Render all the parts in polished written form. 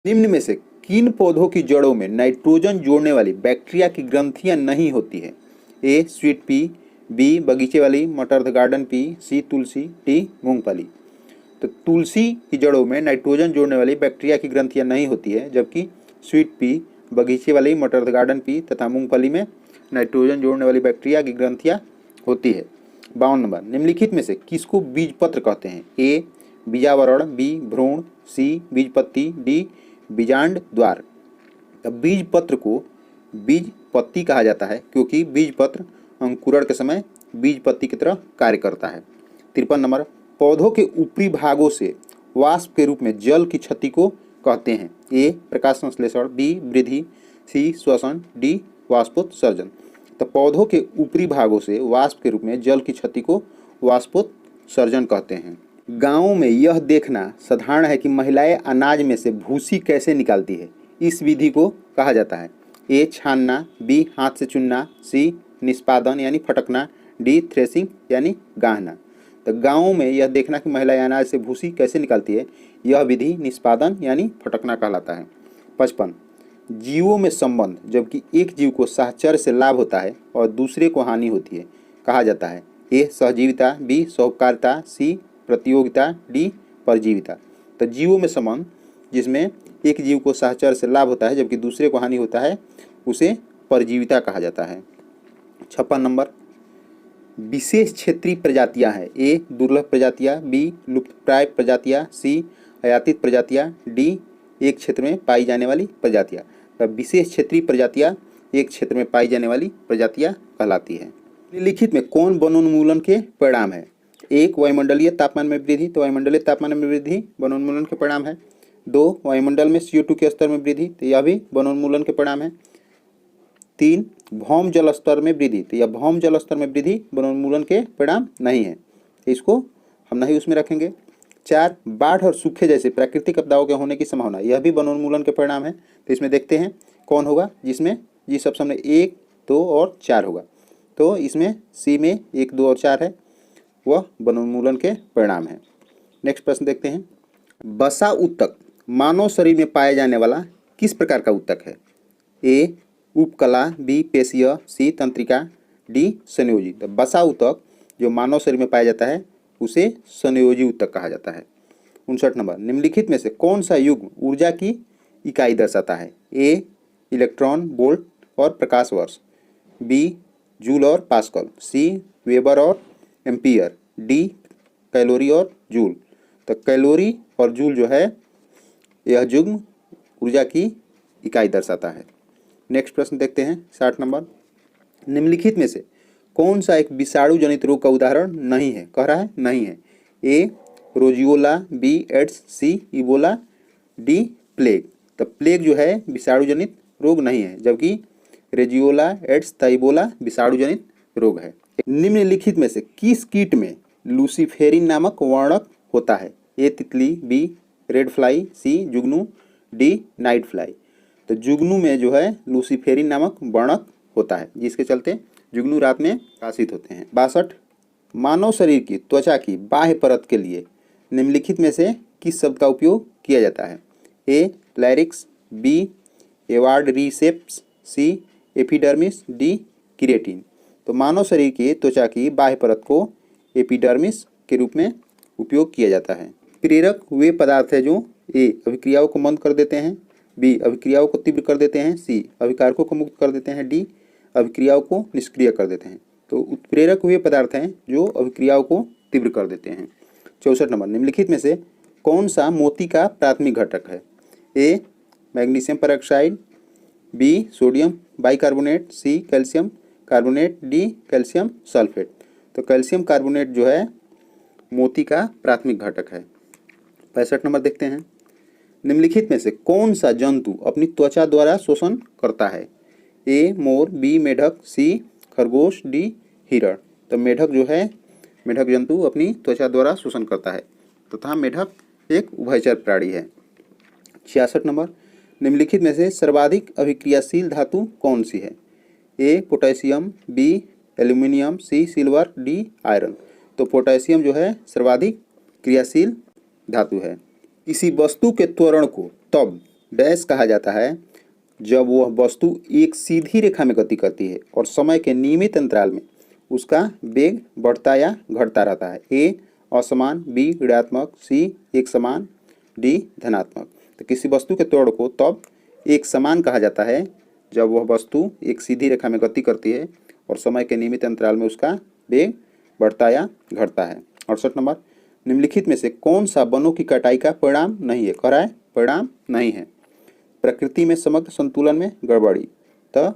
निम्न में से किन पौधों की जड़ों में नाइट्रोजन जोड़ने वाली बैक्टीरिया की ग्रंथियां नहीं होती है? ए स्वीट पी, बी बगीचे वाली मटर द गार्डन पी, सी तुलसी, डी मूंगफली। तो तुलसी की जड़ों में नाइट्रोजन जोड़ने वाली बैक्टीरिया की ग्रंथियां नहीं होती है, जबकि स्वीट पी, बगीचे वाली मटर द गार्डन पी तथा मूंगफली में नाइट्रोजन जोड़ने वाली बैक्टीरिया की ग्रंथियां होती है। 52 नंबर, निम्नलिखित में से किसको बीजपत्र कहते हैं? ए बीजावरण, बी भ्रूण, सी बीजपत्ती, डी बीजांड द्वार। बीज पत्र को बीज पत्ती कहा जाता है क्योंकि बीज पत्र अंकुरण के समय बीज पत्ती की तरह कार्य करता है। 53 नंबर, पौधों के ऊपरी भागों से वाष्प के रूप में जल की क्षति को कहते हैं? ए प्रकाश संश्लेषण, बी वृद्धि, सी श्वसन, डी वाष्पोत्सर्जन। तो पौधों के ऊपरी भागों से वाष्प के रूप में जल की क्षति को वाष्पोत्सर्जन कहते हैं। गाँवों में यह देखना साधारण है कि महिलाएं अनाज में से भूसी कैसे निकालती है। इस विधि को कहा जाता है? ए छानना, बी हाथ से चुनना, सी निष्पादन यानी फटकना, डी थ्रेसिंग यानी गाहना। तो गाँवों में यह देखना कि महिलाएं अनाज से भूसी कैसे निकालती है, यह विधि निष्पादन यानी फटकना कहलाता है। 55, जीवों में संबंध, जबकि एक जीव को साहचर्य से लाभ होता है और दूसरे को हानि होती है, कहा जाता है? ए सहजीविता, बी सौहार्दता, सी प्रतियोगिता, डी परजीविता। तो जीवों में संबंध जिसमें एक जीव को साहचर्य से लाभ होता है जबकि दूसरे को हानि होता है, उसे परजीविता कहा जाता है। 56 नंबर, विशेष क्षेत्रीय प्रजातियां हैं? ए दुर्लभ प्रजातियां, बी लुप्तप्राय प्रजातियां, सी आयातित प्रजातियां, डी एक क्षेत्र में पाई जाने वाली प्रजातियां। तो विशेष क्षेत्रीय प्रजातियां एक क्षेत्र में पाई जाने वाली प्रजातियां कहलाती है। निम्नलिखित में कौन वनोन्मूलन के परिणाम है? एक वायुमंडलीय तापमान में वृद्धि, तो वायुमंडलीय तापमान में वृद्धि वनोन्मूलन के परिणाम है। 2 वायुमंडल में CO2 के स्तर में वृद्धि, तो यह भी वनोन्मूलन के परिणाम है। 3 भौम जल स्तर में वृद्धि, तो यह भौम जल स्तर में वृद्धि वनोन्मूलन के परिणाम नहीं है, इसको हम नहीं उसमें रखेंगे। 4 बाढ़ और सूखे जैसे प्राकृतिक आपदाओं के होने की संभावना, यह भी वनोन्मूलन के परिणाम है। तो इसमें देखते हैं कौन होगा जिसमें जिस ऑप्शन में 1, 2 और 4 होगा। तो इसमें सी में 1, 2 और 4 है, वह वनोन्मूलन के परिणाम है। नेक्स्ट प्रश्न देखते हैं, बसा ऊतक मानव शरीर में पाया जाने वाला किस प्रकार का ऊतक है? ए उपकला, बी पेशीय, सी तंत्रिका, डी संयोजी। तो बसा ऊतक जो मानव शरीर में पाया जाता है उसे संयोजी ऊतक कहा जाता है। 59 नंबर, निम्नलिखित में से कौन सा युग्म ऊर्जा की इकाई दर्शाता है? ए इलेक्ट्रॉन वोल्ट और प्रकाश वर्ष, बी जूल और पास्कल, सी वेबर और एम्पियर, डी कैलोरी और जूल। तो कैलोरी और जूल जो है यह युग्म ऊर्जा की इकाई दर्शाता है। नेक्स्ट प्रश्न देखते हैं 60 नंबर, निम्नलिखित में से कौन सा एक विषाणु जनित रोग का उदाहरण नहीं है? कह रहा है नहीं है। ए रोजियोला, बी एड्स, सी इबोला, डी प्लेग। तो प्लेग जो है विषाणु जनित रोग नहीं है, जबकि रेजियोला, एड्स, इबोला विषाणु जनित रोग है। निम्नलिखित में से किस कीट में लूसीफेरिन नामक वर्णक होता है? ए तितली, बी रेड फ्लाई, सी जुगनू, डी नाइट फ्लाई। तो जुगनू में जो है लूसीफेरिन नामक वर्णक होता है, जिसके चलते जुगनू रात में प्रकाशित होते हैं। 62 मानव शरीर की त्वचा की बाह्य परत के लिए निम्नलिखित में से किस शब्द का उपयोग किया जाता है? ए लैरिक्स, बी एवार्डरीसेप्स, सी एपिडर्मिस, डी किरेटिन। तो मानव शरीर की त्वचा की बाह्य परत को एपिडर्मिस के रूप में उपयोग किया जाता है। प्रेरक वे पदार्थ है जो ए अभिक्रियाओं को मंद कर देते हैं, बी अभिक्रियाओं को तीव्र कर देते हैं, सी अभिकारकों को मुक्त कर देते हैं, डी अभिक्रियाओं को निष्क्रिय कर देते हैं। तो उत्प्रेरक वे पदार्थ हैं जो अभिक्रियाओं को तीव्र कर देते हैं। 64 नंबर, निम्नलिखित में से कौन सा मोती का प्राथमिक घटक है? A magnesium peroxide, B sodium bicarbonate, C calcium carbonate, D calcium sulphate. तो कैल्शियम कार्बोनेट जो है मोती का प्राथमिक घटक है। 65 नंबर देखते हैं, निम्नलिखित में से कौन सा जंतु अपनी त्वचा द्वारा शोषण करता है? ए मोर, बी मेढक, सी खरगोश, डी हिरण। तो मेढक जो है मेढक जंतु अपनी त्वचा द्वारा शोषण करता है तथा मेढक एक उभयचर प्राणी है। 66 नंबर, निम्नलिखित में से सर्वाधिक अभिक्रियाशील धातु कौन सी है? ए पोटेशियम, बी एल्यूमिनियम, सी सिल्वर, डी आयरन। तो पोटेशियम जो है सर्वाधिक क्रियाशील धातु है। किसी वस्तु के त्वरण को तब डैश कहा जाता है जब वह वस्तु एक सीधी रेखा में गति करती है और समय के नियमित अंतराल में उसका वेग बढ़ता या घटता रहता है। ए असमान, बी ऋणात्मक, सी एक समान, डी धनात्मक। तो किसी वस्तु के त्वरण को तब एक समान कहा जाता है जब वह वस्तु एक सीधी रेखा में गति करती है और समय के नियमित अंतराल में उसका वेग बढ़ता या घटता है। 68 नंबर, निम्नलिखित में से कौन सा वनों की कटाई का परिणाम नहीं है? कह रहा है परिणाम नहीं है। प्रकृति में समग्र संतुलन में गड़बड़ी। तो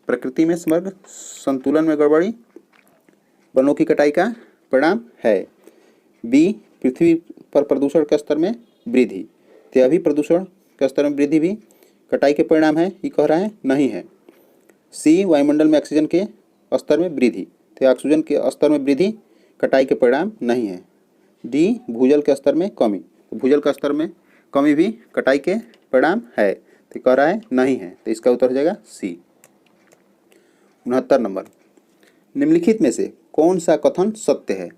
प्रकृति में समग्र संतुलन में गड़बड़ी वनों की कटाई का परिणाम है। बी पृथ्वी पर प्रदूषण के स्तर में वृद्धि। तो अभी प्रदूषण के स्तर में वृद्धि भी कटाई के परिणाम है, ये कह रहा है नहीं है। सी वायुमंडल में ऑक्सीजन के स्तर में वृद्धि। तो ऑक्सीजन के स्तर में वृद्धि कटाई के परिणाम नहीं है। डी भूजल के स्तर में कमी। तो भूजल का स्तर में कमी भी कटाई के परिणाम है, तो कह रहा है नहीं है। तो इसका उत्तर हो जाएगा सी। 69 नंबर, निम्नलिखित में से कौन सा कथन सत्य है?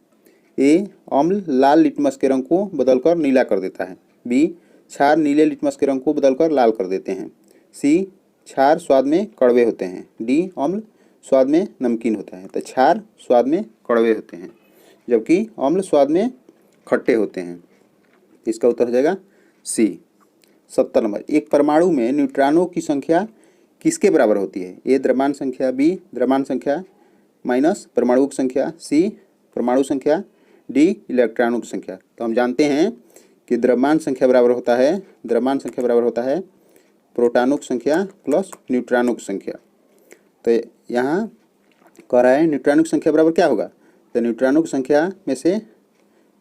ए अम्ल लाल लिटमस के रंग को बदलकर नीला कर देता है। बी क्षार नीले लिटमस के रंग को बदलकर लाल कर देते हैं। सी क्षार स्वाद में कड़वे होते हैं। डी अम्ल स्वाद में नमकीन होता है। तो क्षार स्वाद में कड़वे होते हैं जबकि अम्ल स्वाद में खट्टे होते हैं। इसका उत्तर हो जाएगा सी। 70 नंबर, एक परमाणु में न्यूट्रॉनों की संख्या किसके बराबर होती है? ए द्रव्यमान संख्या, बी द्रव्यमान संख्या माइनस परमाणु की संख्या, सी परमाणु संख्या, डी इलेक्ट्रॉनों की संख्या। तो हम जानते हैं कि द्रव्यमान संख्या बराबर होता है प्रोटॉनों की संख्या प्लस न्यूट्रॉनों की संख्या। तो यहाँ कह रहा है न्यूट्रॉनों की संख्या बराबर क्या होगा? तो न्यूट्रॉनों की संख्या में से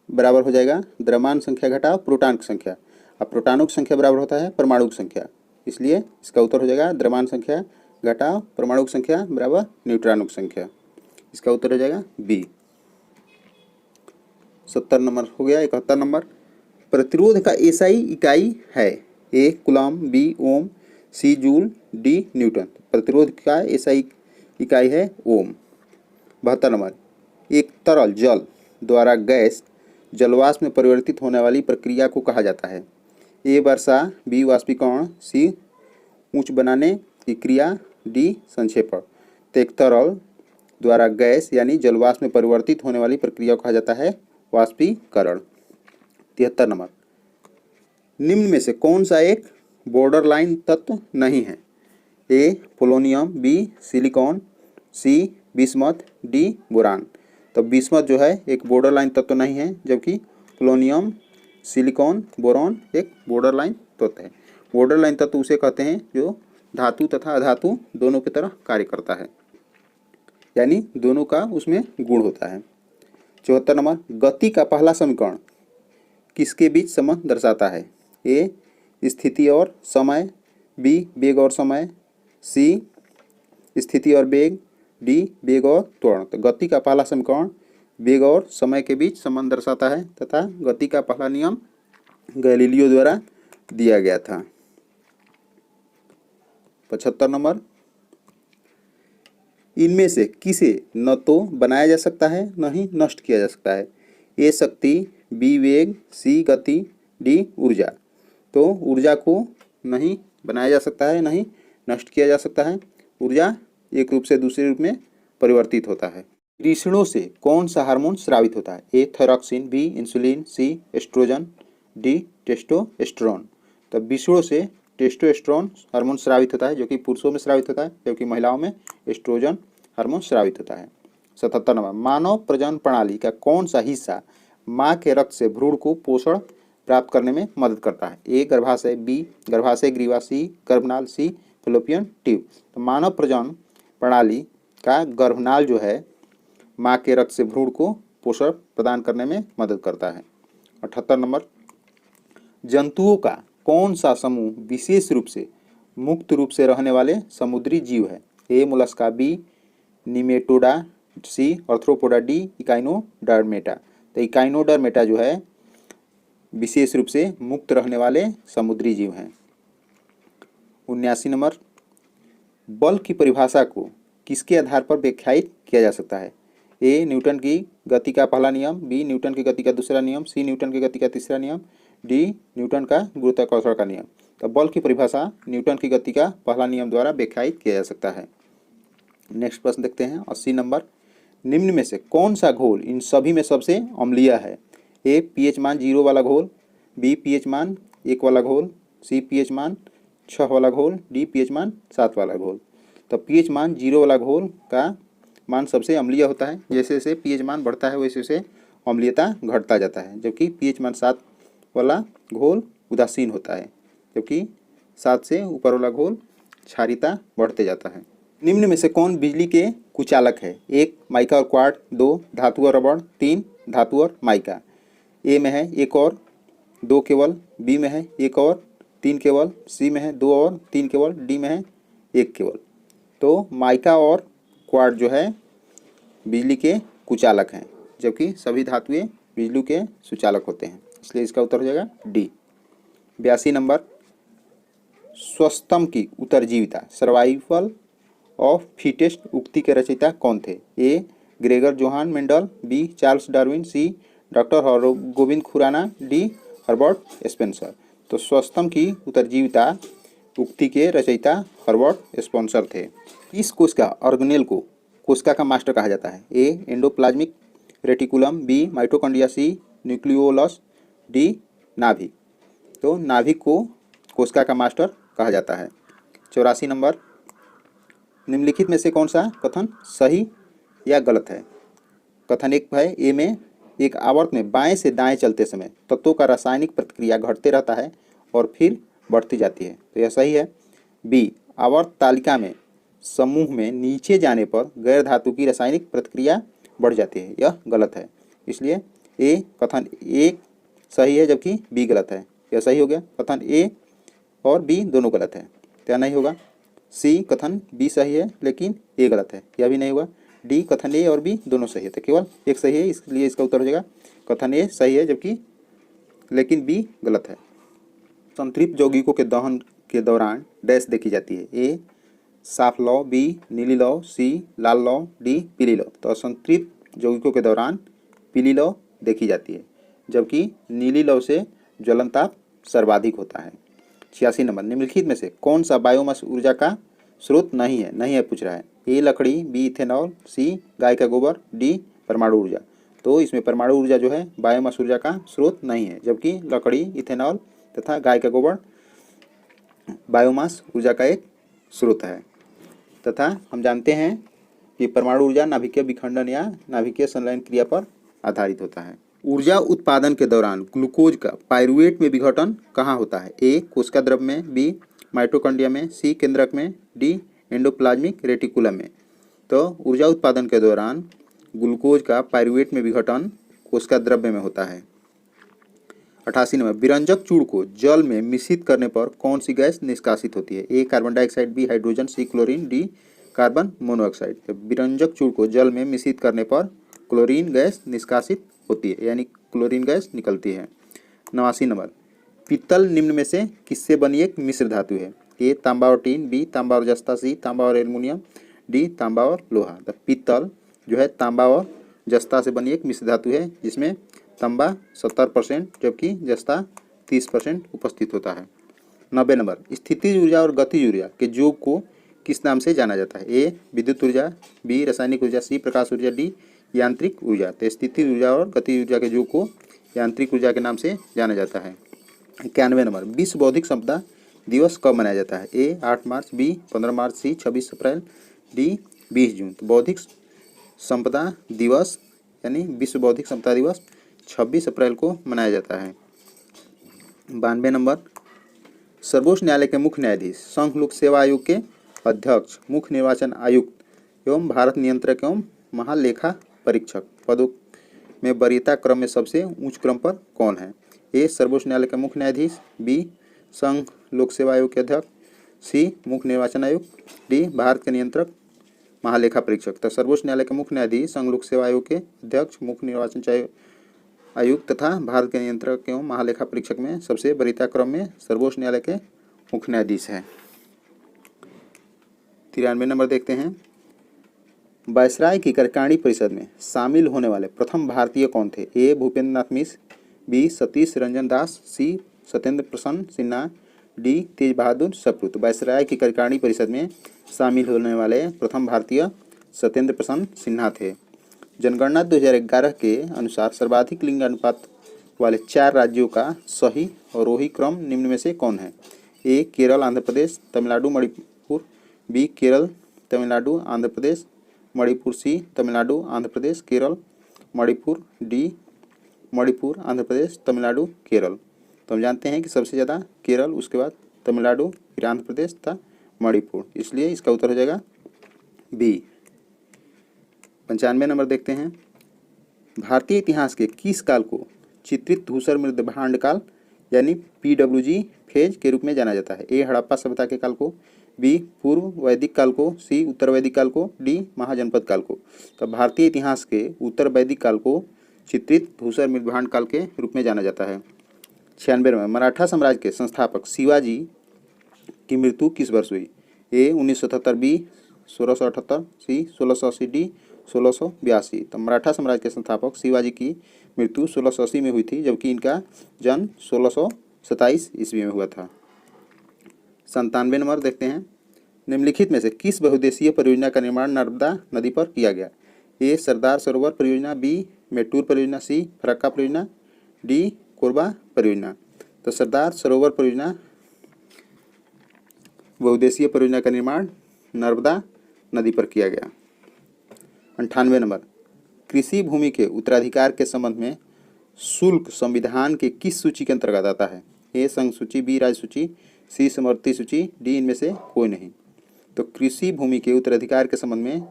बराबर हो जाएगा द्रव्यमान संख्या घटाओ प्रोटॉन की संख्या। अब प्रोटॉनों की संख्या बराबर होता है परमाणु की संख्या, इसलिए इसका उत्तर हो जाएगा द्रव्यमान संख्या घटाओ परमाणु की संख्या बराबर न्यूट्रॉनों की संख्या। इसका उत्तर हो जाएगा बी। 70 नंबर हो गया। 71 नंबर, प्रतिरोध का एसआई इकाई है? ए कूलम, बी ओम, सी जूल, डी न्यूटन। प्रतिरोध का एसआई इकाई है ओम। 72 नंबर, एक तरल जल द्वारा गैस जलवाष्प में परिवर्तित होने वाली प्रक्रिया को कहा जाता है? ए वर्षा, बी वाष्पीकरण, सी ऊंच बनाने की क्रिया, डी संक्षेपण। तो एक तरल द्वारा गैस यानी जलवाष्प में परिवर्तित होने वाली प्रक्रिया को कहा जाता है वाष्पीकरण। 73 नंबर, निम्न में से कौन सा एक बॉर्डरलाइन तत्व नहीं है? ए पोलोनियम, बी सिलिकॉन, सी बिस्मथ, डी बोरान। तो बिस्मथ जो है एक बॉर्डरलाइन तत्व नहीं है जबकि पोलोनियम, सिलिकॉन, बोरॉन एक बॉर्डरलाइन तत्व है। बॉर्डरलाइन तत्व उसे कहते हैं जो धातु तथा अधातु दोनों की तरह कार्य करता है, यानी दोनों का उसमें गुण होता है। 74 नंबर, गति का पहला समीकरण किसके बीच संबंध दर्शाता है? ए स्थिति और समय, बी वेग और समय, सी स्थिति और वेग, डी वेग और त्वरण। तो गति का पहला समीकरण वेग और समय के बीच संबंध दर्शाता है तथा गति का पहला नियम गैलीलियो द्वारा दिया गया था। 75 नंबर, इनमें से किसे न तो बनाया जा सकता है न ही नष्ट किया जा सकता है? ए शक्ति, बी वेग, सी गति, डी ऊर्जा। तो ऊर्जा को नहीं बनाया जा सकता है न ही नष्ट किया जा सकता है। ऊर्जा एक रूप से दूसरे रूप में परिवर्तित होता है। वृषणों से कौन सा हार्मोन स्रावित होता है? ए थायरॉक्सिन, बी इंसुलिन, सी एस्ट्रोजन, डी टेस्टोस्टेरोन। तो वृषणों से टेस्टोस्टेरोन हार्मोन स्रावित होता है जो कि पुरुषों में स्रावित होता है जबकि महिलाओं में एस्ट्रोजन हार्मोन स्रावित होता है। 77 नंबर, मानव प्रजनन प्रणाली का कौन सा हिस्सा माँ के रक्त से भ्रूण को पोषण प्राप्त करने में मदद करता है? ए गर्भाशय, बी गर्भाशय ग्रीवा, सी गर्भनाल, सी फैलोपियन ट्यूब। तो मानव प्रजनन प्रणाली का गर्भनाल जो है माँ के रक्त से भ्रूण को पोषण प्रदान करने में मदद करता है। 78 नंबर, जंतुओं का कौन सा समूह विशेष रूप से मुक्त रूप से रहने वाले समुद्री जीव है? ए मोलस्का, बी निमेटोडा, सी आर्थ्रोपोडा, डी इकाइनोडर्मेटा। तो इकाइनोडर्मेटा जो है विशेष रूप से मुक्त रहने वाले समुद्री जीव हैं। 79 नंबर, बल की परिभाषा को किसके आधार पर व्याख्यायित किया जा सकता है? ए न्यूटन की गति का पहला नियम, बी न्यूटन की गति का दूसरा नियम, सी न्यूटन की गति का तीसरा नियम, डी न्यूटन का गुरुत्वाकर्षण का नियम। तो बल की परिभाषा न्यूटन की गति का पहला नियम द्वारा व्याख्यायित किया जा सकता है। नेक्स्ट प्रश्न देखते हैं 80 नंबर। निम्न में से कौन सा घोल इन सभी में सबसे अम्लीय है? ए पीएच मान 0 वाला घोल, बी पीएच मान 1 वाला घोल, सी पीएच मान 6 वाला घोल, डी पीएच मान 7 वाला घोल। तो पीएच मान 0 वाला घोल का मान सबसे अम्लीय होता है। जैसे जैसे पीएच मान बढ़ता है वैसे वैसे अम्लीयता घटता जाता है, जबकि पीएच मान 7 वाला घोल उदासीन होता है, जबकि 7 से ऊपर वाला घोल क्षारीयता बढ़ते जाता है। निम्न में से कौन बिजली के कुचालक है? 1 माइका और क्वार्ट, 2 धातु और रबड़, 3 धातु और माइका। ए में है 1 और 2 केवल, बी में है 1 और 3 केवल, सी में है 2 और 3 केवल, डी में है 1 केवल। तो माइका और क्वार्ट जो है बिजली के कुचालक हैं, जबकि सभी धातुएं बिजली के सुचालक होते हैं, इसलिए इसका उत्तर हो जाएगा डी। 82 नंबर। स्वस्तम की उत्तरजीविता सर्वाइवल ऑफ फिटेस्ट उक्ति के रचयिता कौन थे? A Gregor Johann Mendel, B Charles Darwin, C doctor Govind Khurana, D Herbert Spencer. तो स्वस्तम की उत्तरजीविता उक्ति के रचयिता हर्बर्ट स्पेंसर थे। इस कोशिका ऑर्गेनेल को कोशिका का मास्टर कहा जाता है? ए एंडोप्लाज्मिक रेटिकुलम, बी माइटोकॉन्ड्रिया, सी न्यूक्लियोलस, डी नाभिक। तो नाभिक को कोशिका का मास्टर कहा जाता है। 84 नंबर। निम्नलिखित में से कौन सा कथन सही या गलत है? कथन 1 है, ए में एक आवर्त में बाएं से दाएं चलते समय तत्वों का रासायनिक प्रतिक्रिया घटते रहता है और फिर बढ़ती जाती है, तो यह सही है। बी आवर्त तालिका में समूह में नीचे जाने पर गैर धातु की रासायनिक प्रतिक्रिया बढ़ जाती है, यह गलत है। इसलिए ए कथन 1 सही है जबकि बी गलत है, यह सही हो गया। कथन ए और बी दोनों गलत है, क्या नहीं होगा। सी कथन बी सही है लेकिन ए गलत है, यह भी नहीं होगा। डी कथन ए और बी दोनों सही है, तो केवल एक सही है, इसलिए इसका उत्तर हो जाएगा कथन ए सही है जबकि लेकिन बी गलत है। संतृप्त यौगिकों के दहन के दौरान डैश देखी जाती है? ए साफ लौ, बी नीली लौ, सी लाल लौ, डी पीली लौ। तो असंतृप्त यौगिकों के दौरान पीली लौ देखी जाती है, जबकि नीली लौ से ज्वलन ताप सर्वाधिक होता है। 86 नंबर। निम्नलिखित में से कौन सा बायोमास ऊर्जा का स्रोत नहीं है पूछ रहा है? ए लकड़ी, बी इथेनॉल, सी गाय का गोबर, डी परमाणु ऊर्जा। तो इसमें परमाणु ऊर्जा जो है बायोमास ऊर्जा का स्रोत नहीं है, जबकि लकड़ी, इथेनॉल तथा गाय का गोबर बायोमास ऊर्जा का एक स्रोत है। तथा हम जानते हैं कि परमाणु ऊर्जा नाभिकीय विखंडन या नाभिकीय संलयन क्रिया पर आधारित होता है। ऊर्जा उत्पादन के दौरान ग्लूकोज का पाइरुवेट में विघटन कहाँ होता है? ए कोशिका द्रव में, बी माइटोकॉन्ड्रिया में, सी केंद्रक में, डी एंडोप्लाज्मिक रेटिकुलम में। तो ऊर्जा उत्पादन के दौरान ग्लूकोज का पाइरुवेट में विघटन कोशिका द्रव्य में होता है। 88 नंबर। विरंजक चूर्ण को जल में मिश्रित करने पर कौन सी गैस निष्कासित होती है? ए कार्बन डाइऑक्साइड, बी हाइड्रोजन, सी क्लोरीन, डी कार्बन मोनोऑक्साइड। तो विरंजक चूर्ण को जल में मिश्रित करने पर क्लोरीन गैस निष्कासित होती है, यानी क्लोरीन गैस निकलती है। 89 नंबर। पीतल निम्न में से किससे बनी एक मिश्र धातु है? ए तांबा और टीन, बी तांबा और जस्ता, सी तांबा और एल्युमिनियम, डी तांबा और लोहा। तो पीतल जो है तांबा और जस्ता से बनी एक मिश्र धातु है, जिसमें तांबा 70% जबकि जस्ता 30% उपस्थित होता है। 90 नंबर। स्थितिज ऊर्जा और गतिज ऊर्जा के योग को किस नाम से जाना जाता है? ए विद्युत ऊर्जा, बी रासायनिक ऊर्जा, सी प्रकाश ऊर्जा, डी यांत्रिक ऊर्जा। तो स्थितिज ऊर्जा और गतिज ऊर्जा के योग को यांत्रिक ऊर्जा के नाम से जाना जाता है। 91 नंबर। विश्व बौद्धिक संपदा दिवस कब मनाया जाता है? ए 8 मार्च, बी 15 मार्च, सी 26 अप्रैल, डी 20 जून। तो बौद्धिक संपदा दिवस यानी विश्व बौद्धिक संपदा दिवस 26 अप्रैल को मनाया जाता है। 92 नंबर। सर्वोच्च न्यायालय के मुख्य न्यायाधीश, संघ लोक सेवा आयोग के अध्यक्ष, मुख्य निर्वाचन आयुक्त एवं भारत नियंत्रक एवं महालेखा परीक्षक पदों में वरीयता क्रम में सबसे उच्च क्रम पर कौन है? ए सर्वोच्च न्यायालय के मुख्य न्यायाधीश, बी संघ लोक सेवा आयोग के अध्यक्ष, सी मुख्य निर्वाचन आयुक्त, डी भारत के नियंत्रक महालेखा परीक्षक। तो सर्वोच्च न्यायालय के मुख्य न्यायाधीश, संघ लोक सेवा आयोग के अध्यक्ष, मुख्य निर्वाचन आयुक्त तथा भारत के नियंत्रक एवं महालेखा परीक्षक में सबसे वरीयता क्रम में सर्वोच्च न्यायालय के मुख्य न्यायाधीश हैं। 93 नंबर देखते हैं। वायसराय की कार्यकारिणी परिषद में शामिल होने वाले प्रथम भारतीय कौन थे? ए भूपेंद्र नाथ मिश्र, बी सतीश रंजन दास, सी सत्येंद्र प्रसन्न सिन्हा, डी तेज बहादुर सप्रू। तो वायसराय की कार्यकारिणी परिषद में शामिल होने वाले प्रथम भारतीय सत्येंद्र प्रसन्न सिन्हा थे। जनगणना 2011 के अनुसार सर्वाधिक लिंग अनुपात वाले 4 राज्यों का सही अवरोही क्रम निम्न में से कौन है? ए केरल, आंध्र प्रदेश, तमिलनाडु, मणिपुर। बी केरल, तमिलनाडु, आंध्र प्रदेश, मणिपुर। सी तमिलनाडु, आंध्र प्रदेश, केरल, मणिपुर। डी मणिपुर, आंध्र प्रदेश, तमिलनाडु, केरल। तो हम जानते हैं कि सबसे ज़्यादा केरल, उसके बाद तमिलनाडु, फिर आंध्र प्रदेश तथा मणिपुर, इसलिए इसका उत्तर हो जाएगा बी। 95 नंबर देखते हैं। भारतीय इतिहास के किस काल को चित्रित धूसर मृद भांड काल यानी PWG फेज के रूप में जाना जाता है? ए हड़प्पा सभ्यता के काल को, बी पूर्व वैदिक काल को, सी उत्तर वैदिक काल को, डी महाजनपद काल को। तो भारतीय इतिहास के उत्तर वैदिक काल को चित्रित धूसर मृद भांड काल के रूप में जाना जाता है। 96 में मराठा साम्राज्य के संस्थापक शिवाजी की मृत्यु किस वर्ष हुई? ए 1977, बी 1678, सी 1680, डी 1682। तो मराठा साम्राज्य के संस्थापक शिवाजी की मृत्यु 1680 में हुई थी, जबकि इनका जन्म 1627 ईस्वी में हुआ था। 97 नंबर देखते हैं। निम्नलिखित में से किस बहुउद्देशीय परियोजना का निर्माण नर्मदा नदी पर किया गया? ए सरदार सरोवर परियोजना, बी मेट्टूर परियोजना, सी फरक्का परियोजना, डी कोरबा परियोजना। तो सरदार सरोवर परियोजना बहुउद्देशीय परियोजना का निर्माण नर्मदा नदी पर किया गया। 98 नंबर। कृषि भूमि के उत्तराधिकार के संबंध में शुल्क संविधान के किस सूची के अंतर्गत आता है? ए संघ सूची, बी राज्य सूची, सी समवर्ती सूची, डी इनमें से कोई नहीं। तो कृषि भूमि के उत्तराधिकार के संबंध में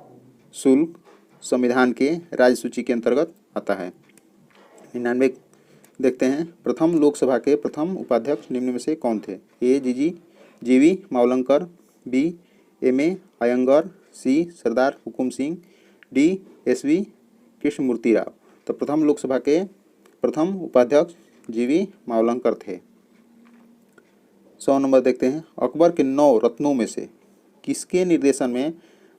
शुल्क संविधान के राज्य सूची के अंतर्गत आता है। 99 देखते हैं। प्रथम लोकसभा के प्रथम उपाध्यक्ष निम्न में से कौन थे? ए जीवी मावलंकर, बी एम.ए. अयंगर, सी सरदार हुकुम सिंह, डी एस.वी. कृष्णमूर्ति राव। तो प्रथम लोकसभा के प्रथम उपाध्यक्ष जीवी मावलंकर थे। 100 नंबर देखते हैं। अकबर के 9 रत्नों में से किसके निर्देशन में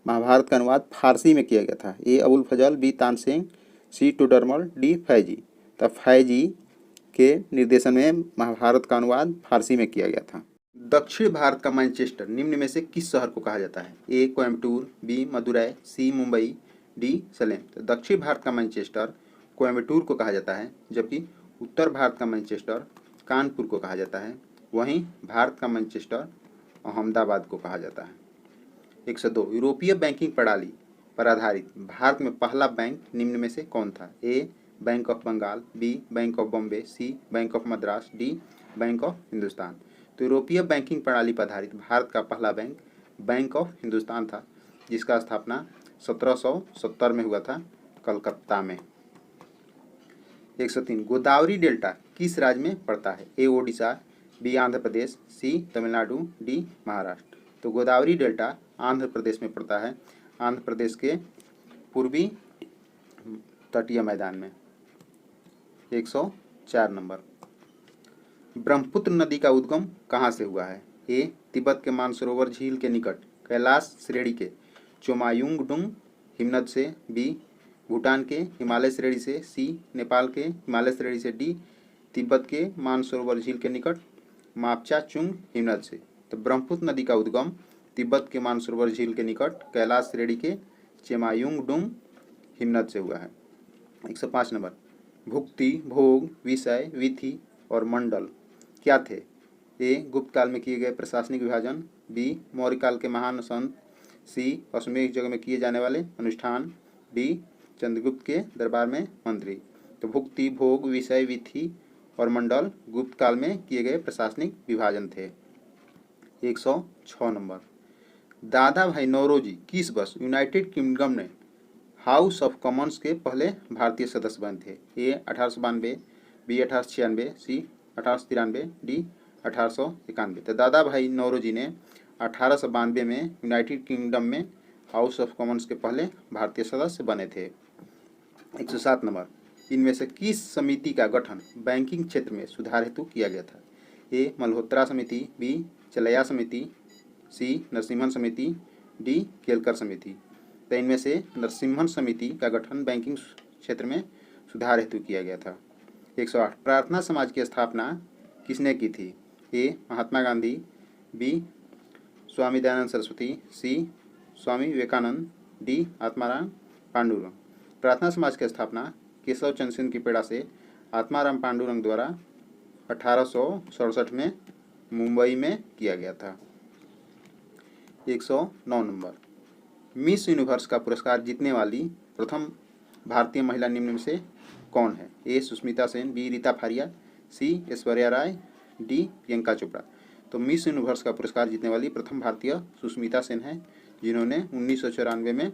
महाभारत का अनुवाद फारसी में किया गया था? ए अबुल फजल, बी तानसेन, सी टोडरमल, डी फैजी। तो फैजी के निर्देशन में महाभारत का अनुवाद फारसी में किया गया था। दक्षिण भारत का मैनचेस्टर निम्न में से किस शहर को कहा जाता है? ए कोयम्बटूर, बी मदुरै, सी मुंबई, डी सलेम। तो दक्षिण भारत का मैनचेस्टर कोयम्बटूर को कहा जाता है, जबकि उत्तर भारत का मैनचेस्टर कानपुर को कहा जाता है। वहीं भारत का मैनचेस्टर अहमदाबाद को कहा जाता है। 102। यूरोपीय बैंकिंग प्रणाली पर आधारित भारत में पहला बैंक निम्न में से कौन था? A bank of Bengal, B bank of Bombay, C bank of Madras, D bank of Hindustan. तो यूरोपीय बैंकिंग प्रणाली पर आधारित भारत का पहला बैंक बैंक ऑफ हिंदुस्तान था, जिसका स्थापना 1770 में हुआ था कलकत्ता में। 103। गोदावरी डेल्टा किस राज्य में पड़ता है? ए ओडिशा, बी आंध्र प्रदेश, सी तमिलनाडु, डी महाराष्ट्र। तो गोदावरी डेल्टा आंध्र प्रदेश में पड़ता है, आंध्र प्रदेश के पूर्वी तटीय मैदान में। 104 नंबर। ब्रह्मपुत्र नदी का उद्गम कहाँ से हुआ है? ए तिब्बत के मानसरोवर झील के निकट कैलाश श्रेणी के चोमायुंगडुंग हिमनद से, बी भूटान के हिमालय श्रेणी से, सी नेपाल के हिमालय श्रेणी से, डी तिब्बत के मानसरोवर झील के निकट मापचाचुंग हिमनद से। तो ब्रह्मपुत्र नदी का उद्गम तिब्बत के मानसरोवर झील के निकट कैलाश श्रेणी के चेमायुंगडुंग हिमनद से हुआ है। 105 नंबर। भुक्ति, भोग, विषय, विधि और मंडल क्या थे? ए गुप्त काल में किए गए प्रशासनिक विभाजन, बी मौर्य काल के महान संत, सी अश्वमेध यज्ञ में किए जाने वाले अनुष्ठान, डी चंद्रगुप्त के दरबार में मंत्री। तो भुक्ति, भोग, विषय, विधि और मंडल गुप्त काल में किए गए प्रशासनिक विभाजन थे। 106 नंबर। दादा भाई नौरोजी किस वर्ष यूनाइटेड किंगडम में हाउस ऑफ कॉमन्स के पहले भारतीय सदस्य बने थे? ए 1892, बी 1896, सी 1893, डी 1891। तो दादा भाई नौरोजी ने 1892 में यूनाइटेड किंगडम में हाउस ऑफ कॉमन्स के पहले भारतीय सदस्य बने थे। 107 नंबर। इनमें से किस समिति का गठन बैंकिंग क्षेत्र में सुधार हेतु किया गया था? ए मल्होत्रा समिति, बी चलैया समिति, सी नरसिम्हन समिति, डी केलकर समिति। तो इनमें से नरसिम्हन समिति का गठन बैंकिंग क्षेत्र में सुधार हेतु किया गया था। 108। प्रार्थना समाज की स्थापना किसने की थी? ए महात्मा गांधी, बी स्वामी दयानंद सरस्वती, सी स्वामी विवेकानंद, डी आत्माराम पांडुरंग। प्रार्थना समाज की स्थापना केशव चंद्र सेन की प्रेरणा से आत्माराम पांडुरंग द्वारा 1867 में मुंबई में किया गया था। 109 नंबर, मिस यूनिवर्स का पुरस्कार जीतने वाली प्रथम भारतीय महिला निम्न में से कौन है? ए सुष्मिता सेन, बी रीता फारिया, सी ऐश्वर्या राय, डी प्रियंका चोपड़ा। तो मिस यूनिवर्स का पुरस्कार जीतने वाली प्रथम भारतीय सुष्मिता सेन है, जिन्होंने 1994 में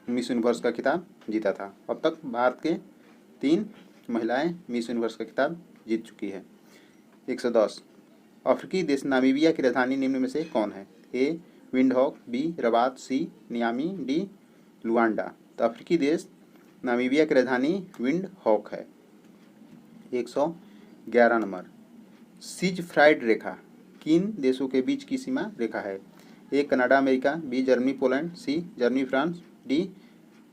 मिस यूनिवर्स का खिताब जीता था। अब तक भारत के 3 महिलाएं मिस यूनिवर्स का खिताब जीत चुकी है। 110, अफ्रीकी देश नामीबिया की राजधानी निम्न में से कौन है? ए विंडहॉक, बी रबात, सी नियामी, डी लुआंडा। तो अफ्रीकी देश नामीबिया की राजधानी विंडहॉक है। 111 नंबर, सीज फ्राइड रेखा किन देशों के बीच की सीमा रेखा है? A Canada America, B Germany Poland, C Germany France, D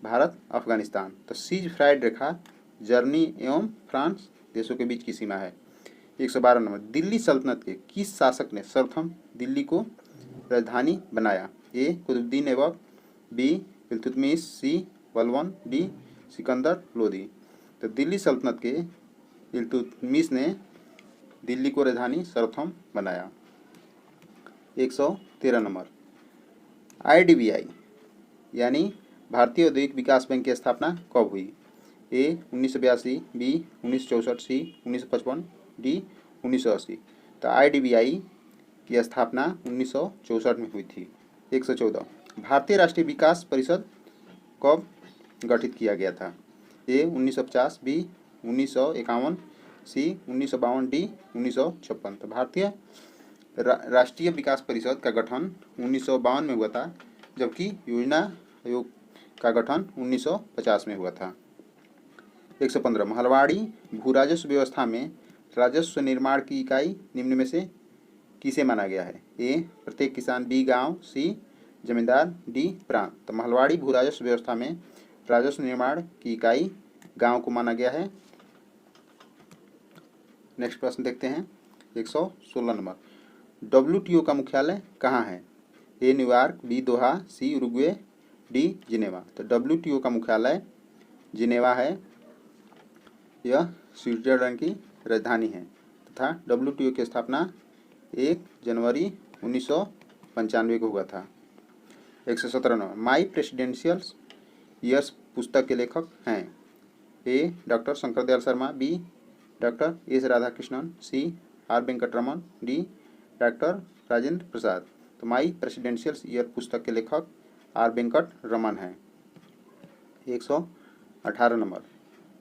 Bharat Afghanistan. तो सीज फ्राइड रेखा जर्मनी एवं फ्रांस देशों के बीच की सीमा है। 112 नंबर, दिल्ली सल्तनत के किस शासक ने सर्वप्रथम दिल्ली को राजधानी बनाया? ए कुतुबुद्दीन ऐबक, बी इल्तुतमिश, सी बलबन, डी सिकंदर लोदी। तो दिल्ली सल्तनत के इल्तुतमिश ने दिल्ली को राजधानी सर्वप्रथम बनाया। 113 नंबर, IDBI यानी भारतीय औद्योगिक विकास बैंक की स्थापना कब हुई? ए 1982, बी 1964, सी 1955, डी 1980। तो IDBI की स्थापना 1964 में हुई थी। 114, भारतीय राष्ट्रीय विकास परिषद कब गठित किया गया था? ए 1950, बी 1951, सी 1952, डी 1956। तो भारतीय राष्ट्रीय विकास परिषद का गठन 1952 में हुआ था, जबकि योजना आयोग का गठन 1950 में हुआ था। 115, महलवाड़ी भू राजस्व व्यवस्था में राजस्व निर्माण की इकाई निम्न में से किसे माना गया है? ए प्रत्येक किसान, बी गांव, सी जमींदार, डी प्रांत। तो महलवाड़ी भू राजस्व व्यवस्था में राजस्व निर्माण की इकाई गांव को माना गया है। नेक्स्ट प्रश्न देखते हैं। 116 नंबर, WTO का मुख्यालय कहाँ है? ए न्यूयॉर्क, बी दोहा, सी उरुग्वे, डी जिनेवा। तो WTO का मुख्यालय जिनेवा है, यह स्विट्जरलैंड की राजधानी है तथा WTO की स्थापना 1 जनवरी 1995 को हुआ था। 117 नंबर, माई प्रेसिडेंशियल ईयर्स पुस्तक के लेखक हैं? A doctor Shankar Dayal Sharma, B doctor S Radhakrishnan, C R Venkataraman, D doctor Rajendra Prasad. तो माई प्रेसिडेंशियल ईयर पुस्तक के लेखक आर वेंकट रमन हैं। 118 नंबर,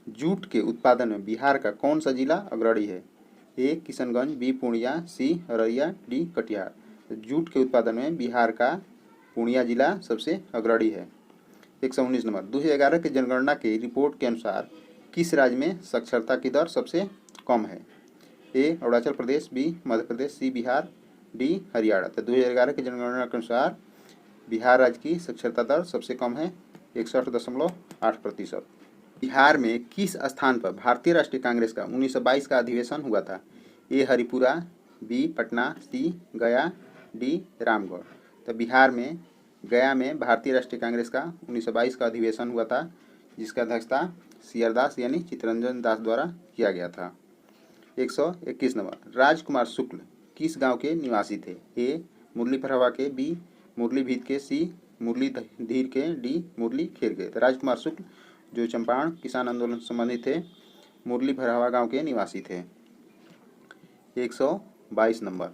जूट के उत्पादन में बिहार का कौन सा जिला अग्रणी है? ए किशनगंज, बी पूर्णिया, सी अररिया, डी कटिहार। तो जूट के उत्पादन में बिहार का पूर्णिया जिला सबसे अग्रणी है। 119 नंबर, 2011 की जनगणना की रिपोर्ट के अनुसार किस राज्य में साक्षरता की दर सबसे कम है? ए अरुणाचल प्रदेश, बी मध्य प्रदेश, सी बिहार, डी हरियाणा। तो 2011 की जनगणना के अनुसार बिहार राज्य की साक्षरता दर सबसे कम है, 61.8%। बिहार में किस स्थान पर भारतीय राष्ट्रीय कांग्रेस का 1922 का अधिवेशन हुआ था? ए हरिपुरा, बी पटना, सी गया, डी रामगढ़। तो बिहार में गया में भारतीय राष्ट्रीय कांग्रेस का 1922 का अधिवेशन हुआ था, जिसका अध्यक्षता सीआर दास यानी चित्तरंजन दास द्वारा किया गया था। 121 नंबर, राजकुमार शुक्ल किस गांव के निवासी थे? ए मुरली फरहवा के, बी मुरली भीत के, सी मुरली धीर के, डी मुरली खेर के। तो राजकुमार शुक्ल जो चंपारण किसान आंदोलन से संबंधित थे, मुरली फरहवा गांव के निवासी थे। 122 नंबर,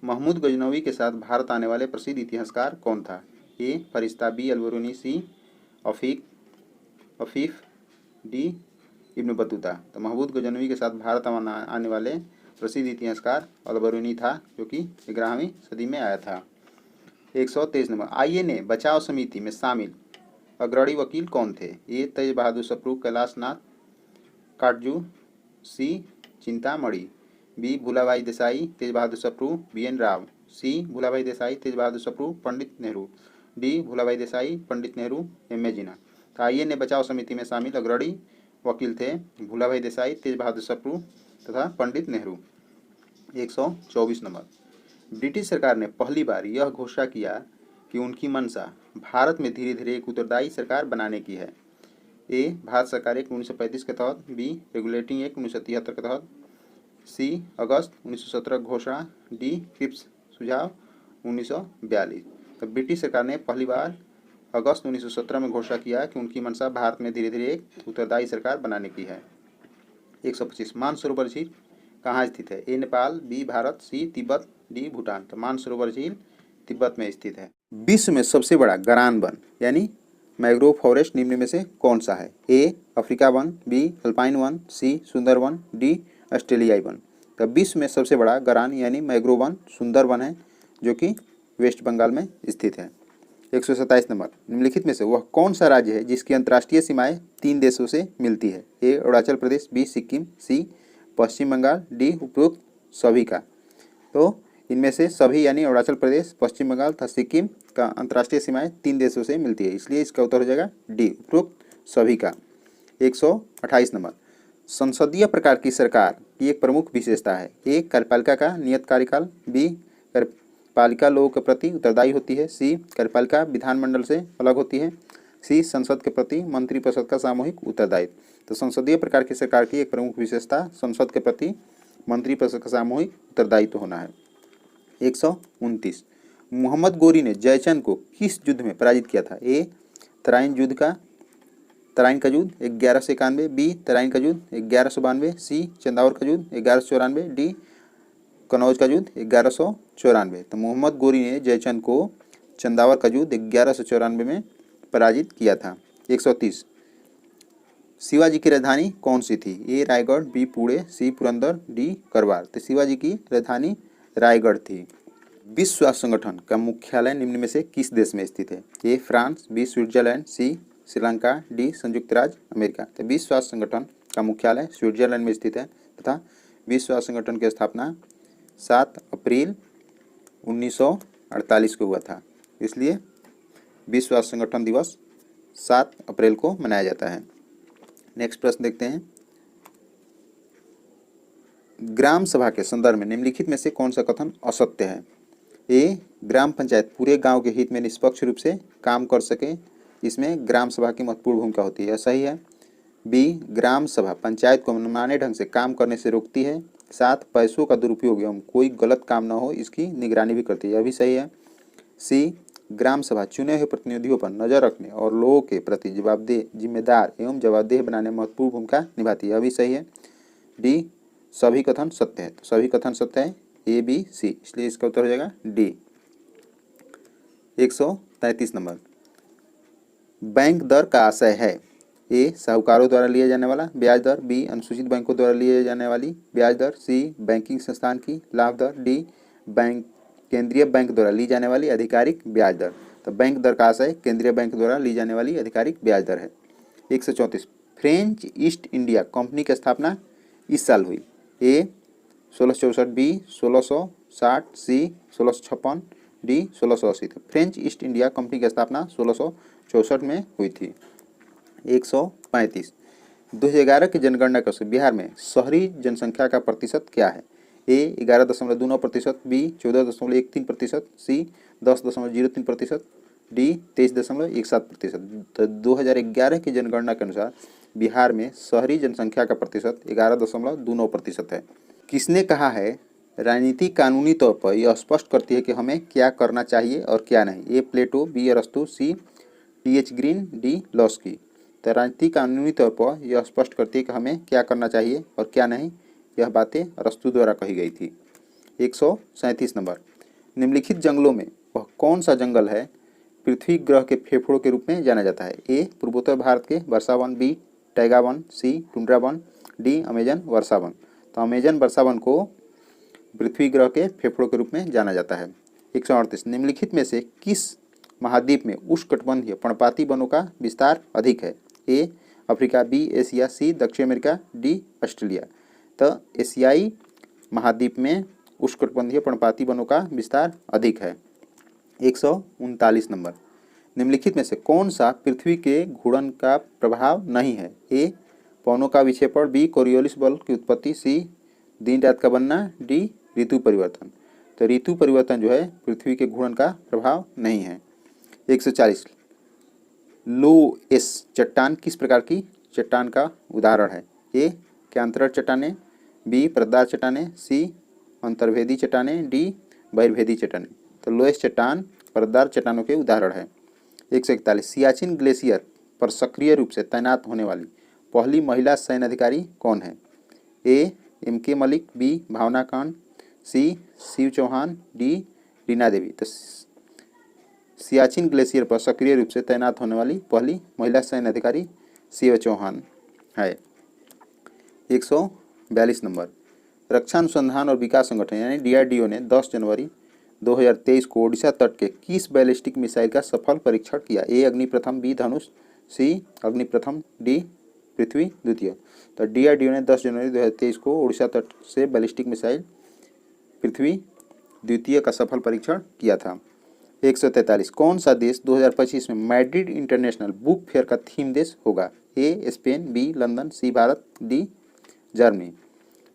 महमूद गजनवी के साथ भारत आने वाले प्रसिद्ध इतिहासकार कौन था? ए फरिश्ता, बी अलबरूनी, सी अफीफ, डी इब्न बतूता। तो महमूद गजनवी के साथ भारत आने वाले प्रसिद्ध इतिहासकार अलबरूनी था, जो कि 11वीं सदी में आया था। 123 नंबर, INA बचाव समिति में शामिल अग्रणी वकील कौन थे? ए तेज बहादुर सप्रू, कैलाश नाथ काटजू, सी चिंतामणि, बी भूलाभाई देसाई, तेज बहादुर सप्रू, BN राव, सी भूलाभाई देसाई, तेज बहादुर सप्रू, पंडित नेहरू, डी भूलाभाई देसाई, पंडित नेहरू, MA जिन्ना। तो INA बचाव समिति में शामिल अग्रणी वकील थे भूलाभाई देसाई, तेज बहादुर सप्रू तथा पंडित नेहरू। 124 नंबर। ब्रिटिश सरकार ने पहली बार यह घोषणा किया कि उनकी मंशा भारत में धीरे धीरे एक उत्तरदायी सरकार बनाने की है। ए भारत सरकार एक्ट 1935 के तहत, बी रेगुलेटिंग एक्ट 1973 के तहत, सी अगस्त 1917 घोषणा, डी क्रिप्स सुझाव 1942। तो ब्रिटिश सरकार ने पहली बार अगस्त 1917 में घोषणा किया कि उनकी मंशा भारत में धीरे धीरे एक उत्तरदायी सरकार बनाने की है। 125 मानसरोवर झील कहाँ स्थित है? ए नेपाल, बी भारत, सी तिब्बत, डी भूटान। तो मानसरोवर झील तिब्बत में स्थित है। विश्व में सबसे बड़ा गरान वन यानी मैंग्रोव फॉरेस्ट निम्न में से कौन सा है? ए अफ्रीका वन, बी अल्पाइन वन, सी सुंदर वन, डी ऑस्ट्रेलियाई वन। तो विश्व में सबसे बड़ा गरान यानी मैंग्रोव वन सुंदर वन है, जो कि वेस्ट बंगाल में स्थित है। 127 नंबर। निम्नलिखित में से वह कौन सा राज्य है जिसकी अंतर्राष्ट्रीय सीमाएं 3 देशों से मिलती है? ए अरुणाचल प्रदेश, बी सिक्किम, सी पश्चिम बंगाल, डी उपरोक्त सभी का। तो इनमें से सभी यानी अरुणाचल प्रदेश, पश्चिम बंगाल तथा सिक्किम का अंतर्राष्ट्रीय सीमाएं 3 देशों से मिलती है, इसलिए इसका उत्तर हो जाएगा डी उपरोक्त सभी का। 128 नंबर। संसदीय प्रकार की सरकार की एक प्रमुख विशेषता है। ए कार्यपालिका का नियत कार्यकाल, बी कार्यपालिका लोगों के प्रति उत्तरदायी होती है, सी कार्यपालिका विधानमंडल से अलग होती है, सी संसद के प्रति मंत्रिपरिषद का सामूहिक उत्तरदायित्व। तो संसदीय प्रकार की सरकार की एक प्रमुख विशेषता संसद के प्रति मंत्रिपरिषद का सामूहिक उत्तरदायित्व होना है। 129। मोहम्मद गोरी ने जयचंद को किस युद्ध में पराजित किया था? ए तराइन का युद्ध 1191, बी तराइन का युद्ध 1192, सी चंदावर का युद्ध 1194, डी कनौज का युद्ध 1194। तो मोहम्मद गोरी ने जयचंद को चंदावर का युद्ध 1194 में पराजित किया था। 130। शिवाजी की राजधानी कौन सी थी? ए रायगढ़, बी पुणे, सी पुरंदर, डी करवार। तो शिवाजी की राजधानी रायगढ़ थी। विश्व स्वास्थ्य संगठन का मुख्यालय निम्न में से किस देश में स्थित है? A France, B Switzerland, C Sri Lanka, D संयुक्त राज्य अमेरिका। तो विश्व स्वास्थ्य संगठन का मुख्यालय स्विट्जरलैंड में स्थित है तथा विश्व स्वास्थ्य संगठन की स्थापना 7 अप्रैल 1948 को हुआ था, इसलिए विश्व स्वास्थ्य संगठन दिवस 7 अप्रैल को मनाया जाता है। नेक्स्ट प्रश्न देखते हैं। ग्राम सभा के संदर्भ में निम्नलिखित में से कौन सा कथन असत्य है? ए ग्राम पंचायत पूरे गांव के हित में निष्पक्ष रूप से काम कर सके, इसमें ग्राम सभा की महत्वपूर्ण भूमिका होती है, यह सही है। बी ग्राम सभा पंचायत को मनमाने ढंग से काम करने से रोकती है, साथ पैसों का दुरुपयोग एवं कोई गलत काम न हो इसकी निगरानी भी करती है, यह भी सही है। सी ग्राम सभा चुने हुए प्रतिनिधियों पर नजर रखने और लोगों के प्रति जिम्मेदार एवं जवाबदेह बनाने में महत्वपूर्ण भूमिका निभाती है, यह भी सही है। डी सभी कथन सत्य है, तो सभी कथन सत्य है, ए बी सी, इसलिए इसका उत्तर हो जाएगा डी। 133 नंबर। बैंक दर का आशय है। ए साहूकारों द्वारा लिया जाने वाला ब्याज दर, बी अनुसूचित बैंकों द्वारा लिए जाने वाली ब्याज दर, सी बैंकिंग संस्थान की लाभ दर, डी केंद्रीय बैंक द्वारा ली जाने वाली आधिकारिक ब्याज दर। तो बैंक दर का आशय केंद्रीय बैंक द्वारा ली जाने वाली आधिकारिक ब्याज दर है। 134। फ्रेंच ईस्ट इंडिया कंपनी की स्थापना इस साल हुई। ए 1664, बी 1660, सी 1656, डी 1680। तो फ्रेंच ईस्ट इंडिया कंपनी की स्थापना 1664 में हुई थी। 135। 2011 की जनगणना के अनुसार बिहार में शहरी जनसंख्या का प्रतिशत क्या है? ए 11.29%, बी 14.13%, सी 10.03%, डी 23.17%। तो 2011 की जनगणना के अनुसार बिहार में शहरी जनसंख्या का प्रतिशत 11.29% है। किसने कहा है राजनीति कानूनी तौर पर यह स्पष्ट करती है कि हमें क्या करना चाहिए और क्या नहीं? ए प्लेटो, बी अरस्तु, सी टी.एच. Green, D Laski. तो राजनीति कानूनी तौर पर यह स्पष्ट करती है कि हमें क्या करना चाहिए और क्या नहीं, यह बातें अरस्तु द्वारा कही गई थी। 137 नंबर। निम्नलिखित जंगलों में वह कौन सा जंगल है पृथ्वी ग्रह के फेफड़ों के रूप में जाना जाता है? ए पूर्वोत्तर भारत के वर्षा वन, बी टैगा वन, सी टुंड्रा वन, डी अमेजन वर्षा वन। तो अमेजन वर्षा वन को पृथ्वी ग्रह के फेफड़ों के रूप में जाना जाता है। 138। निम्नलिखित में से किस महाद्वीप में उष्णकटिबंधीय पर्णपाती वनों का विस्तार अधिक है? ए अफ्रीका, बी एशिया, सी दक्षिण अमेरिका, डी ऑस्ट्रेलिया। तो एशियाई महाद्वीप में उष्णकटिबंधीय पर्णपाती वनों का विस्तार अधिक है। 139 नंबर। निम्नलिखित में से कौन सा पृथ्वी के घूर्णन का प्रभाव नहीं है? ए पवनों का विक्षेपण, बी कोरियोलिस बल की उत्पत्ति, सी दिन रात का बनना, डी ऋतु परिवर्तन। तो ऋतु परिवर्तन जो है पृथ्वी के घूर्णन का प्रभाव नहीं है। 140 लोएस चट्टान किस प्रकार की चट्टान का उदाहरण है? ए कैंथर चट्टानें, बी परतदार चट्टानें, सी अंतर्भेदी चट्टानें, डी बहिर्भेदी चट्टानें। तो लोएस चट्टान परतदार चट्टानों के उदाहरण है। 141 सियाचिन ग्लेशियर पर सक्रिय रूप से तैनात होने वाली पहली महिला सैन्य अधिकारी कौन है? ए MK मलिक, बी भावना कांड, सी शिव चौहान, डी रीना देवी। तो सियाचिन ग्लेशियर पर सक्रिय रूप से तैनात होने वाली पहली महिला सैन्य अधिकारी शिव चौहान है। 142 नंबर रक्षा अनुसंधान और विकास संगठन यानी DRDO ने 10 जनवरी 2023 को ओडिशा तट के किस बैलिस्टिक मिसाइल का सफल परीक्षण किया? ए अग्नि प्रथम, बी धनुष, सी अग्नि प्रथम, डी पृथ्वी द्वितीय। तो DRDO ने 10 जनवरी 2023 को ओडिशा तट से बैलिस्टिक मिसाइल पृथ्वी द्वितीय का सफल परीक्षण किया था। 143 कौन सा देश 2025 में मैड्रिड इंटरनेशनल बुक फेयर का थीम देश होगा? A Spain, B London, C Bharat, D Germany.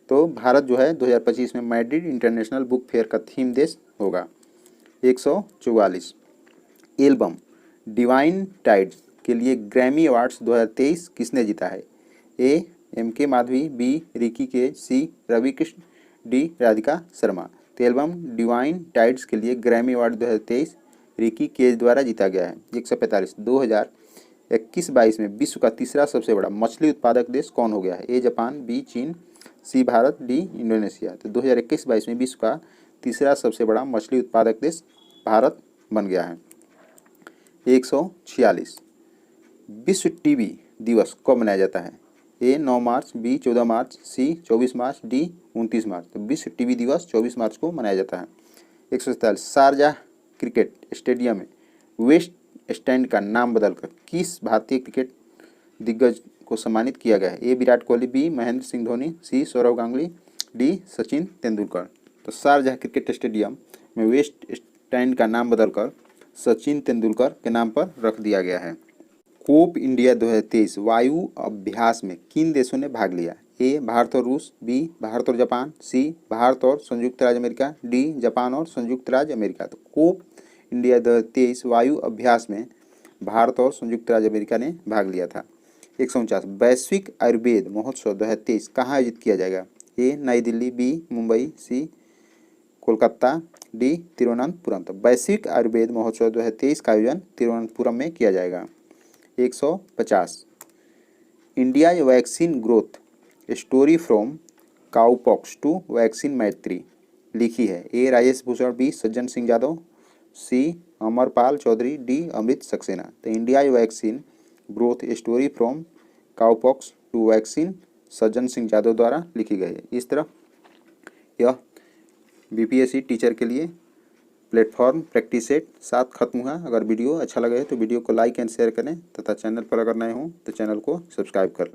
तो भारत जो है 2025 में मैड्रिड इंटरनेशनल बुक फेयर का थीम देश होगा। 144 एल्बम डिवाइन टाइड्स के लिए ग्रैमी अवार्ड्स 2023 किसने जीता है? ए MK माधवी, बी रिकी के, सी रवि कृष्ण, डी राधिका शर्मा। तो एल्बम डिवाइन टाइड्स के लिए ग्रैमी अवार्ड 2023 रिकी केज द्वारा जीता गया है। 145 2021-22 में विश्व का तीसरा सबसे बड़ा मछली उत्पादक देश कौन हो गया है? ए जापान, बी चीन, सी भारत, डी इंडोनेशिया। तो 2021-22 में विश्व का तीसरा सबसे बड़ा मछली उत्पादक देश भारत बन गया है। 146 विश्व टीबी दिवस कब मनाया जाता है? ए 9 मार्च, बी 14 मार्च, सी 24 मार्च, डी 29 मार्च। तो विश्व टीबी दिवस 24 मार्च को मनाया जाता है। 147 शारजाह क्रिकेट स्टेडियम में वेस्ट स्टैंड का नाम बदलकर किस भारतीय क्रिकेट दिग्गज को सम्मानित किया गया है? ए विराट कोहली, बी महेंद्र सिंह धोनी, सी सौरव गांगुली, डी सचिन तेंदुलकर। तो शारजाह क्रिकेट स्टेडियम में वेस्ट स्टैंड का नाम बदलकर सचिन तेंदुलकर के नाम पर रख दिया गया है। कोप इंडिया 2023 वायु अभ्यास में किन देशों ने भाग लिया? ए भारत और रूस, बी भारत और जापान, सी भारत और संयुक्त राज्य अमेरिका, डी जापान और संयुक्त राज्य अमेरिका। तो कोप इंडिया 2023 वायु अभ्यास में भारत और संयुक्त राज्य अमेरिका ने भाग लिया था। 149 वैश्विक आयुर्वेद महोत्सव 2023 कहाँ आयोजित किया जाएगा? ए नई दिल्ली, बी मुंबई, सी कोलकाता, डी तिरुवनंतपुरम। तो वैश्विक आयुर्वेद महोत्सव 2023 का आयोजन तिरुवनंतपुरम में किया जाएगा। 150 India vaccine growth story from cowpox to vaccine Maitri लिखी है? A Rajesh Bhushan, B Sajjan Singh Yadav, C Amarpal Chaudhary, D Amrit Saxena. तो India vaccine growth story from cowpox to vaccine Sajjan Singh Yadav द्वारा लिखी गई है। इस तरह यह BPSC टीचर के लिए प्लेटफॉर्म प्रैक्टिस सेट 7 खत्म हुआ। अगर वीडियो अच्छा लगे तो वीडियो को लाइक एंड शेयर करें तथा चैनल पर अगर नए हों तो चैनल को सब्सक्राइब कर लें।